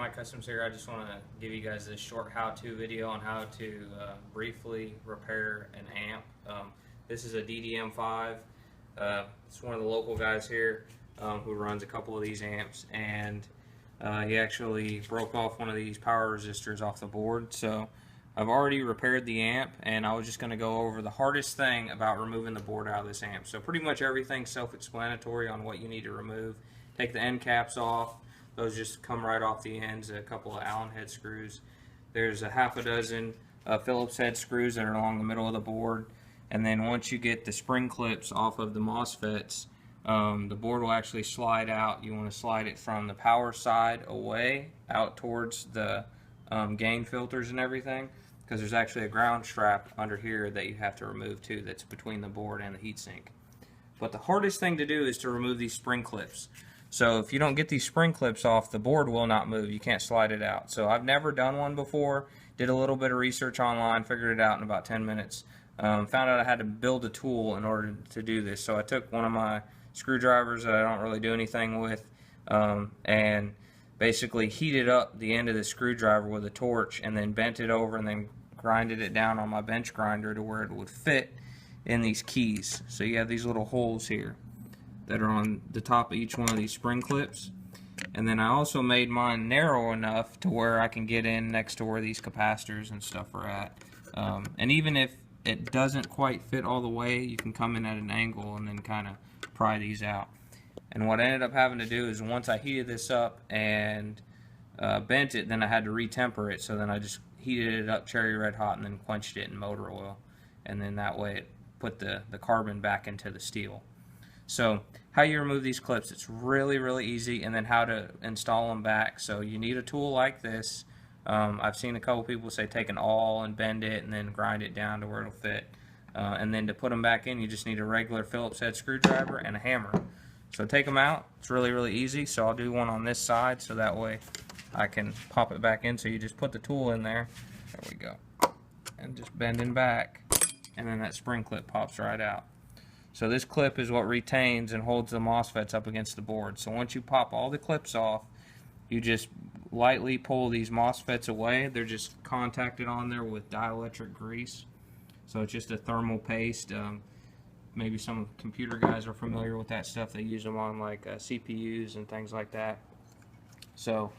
AMICUSTOMS here. I just want to give you guys this short how-to video on how to briefly repair an amp. This is a DDM5. It's one of the local guys here who runs a couple of these amps, and he actually broke off one of these power resistors off the board. So I've already repaired the amp, and I was just going to go over the hardest thing about removing the board out of this amp. So pretty much everything's self-explanatory on what you need to remove. Take the end caps off. Those just come right off the ends, a couple of Allen head screws. There's a half a dozen Phillips head screws that are along the middle of the board. And then once you get the spring clips off of the Mosfets, the board will actually slide out. You want to slide it from the power side away out towards the gain filters and everything, because there's actually a ground strap under here that you have to remove too, that's between the board and the heatsink. But the hardest thing to do is to remove these spring clips. So if you don't get these spring clips off, the board will not move. You can't slide it out. So I've never done one before. Did a little bit of research online, figured it out in about 10 minutes. Found out I had to build a tool in order to do this. So I took one of my screwdrivers that I don't really do anything with, and basically heated up the end of the screwdriver with a torch, and then bent it over and then grinded it down on my bench grinder to where it would fit in these keys. So you have these little holes here that are on the top of each one of these spring clips, and then I also made mine narrow enough to where I can get in next to where these capacitors and stuff are at. And even if it doesn't quite fit all the way, you can come in at an angle and then kind of pry these out. And what I ended up having to do is, once I heated this up and bent it, then I had to retemper it. So then I just heated it up cherry red hot and then quenched it in motor oil, and then that way it put the carbon back into the steel. So how you remove these clips, it's really easy, and then how to install them back. So you need a tool like this. I've seen a couple people say take an awl and bend it and then grind it down to where it'll fit. And then to put them back in, you just need a regular Phillips head screwdriver and a hammer. So take them out. It's really easy. So I'll do one on this side so that way I can pop it back in. So you just put the tool in there. There we go. And just bending back, and then that spring clip pops right out. So this clip is what retains and holds the Mosfets up against the board. So once you pop all the clips off, you just lightly pull these Mosfets away. They're just contacted on there with dielectric grease. So it's just a thermal paste. Maybe some computer guys are familiar with that stuff. They use them on like CPUs and things like that. So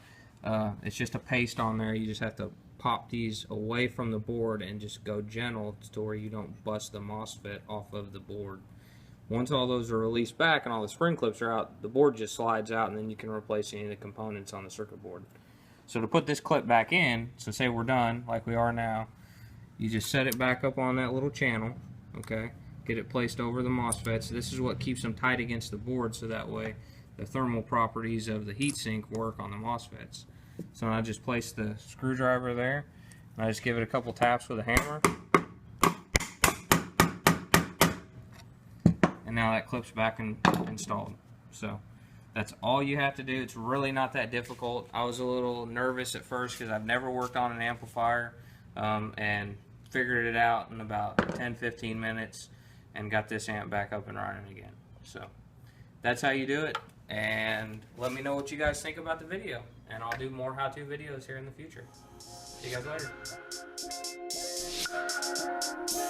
it's just a paste on there. You just have to pop these away from the board and just go gentle to where you don't bust the Mosfet off of the board. Once all those are released back and all the spring clips are out, the board just slides out, and then you can replace any of the components on the circuit board. So to put this clip back in, so say we're done like we are now, you just set it back up on that little channel, okay? Get it placed over the Mosfets. This is what keeps them tight against the board, so that way the thermal properties of the heatsink work on the Mosfets. So I just place the screwdriver there, and I just give it a couple taps with a hammer. And now that clip's back installed. So that's all you have to do. It's really not that difficult. I was a little nervous at first because I've never worked on an amplifier, and figured it out in about 10-15 minutes and got this amp back up and running again. So that's how you do it, and let me know what you guys think about the video, and I'll do more how-to videos here in the future. See you guys later.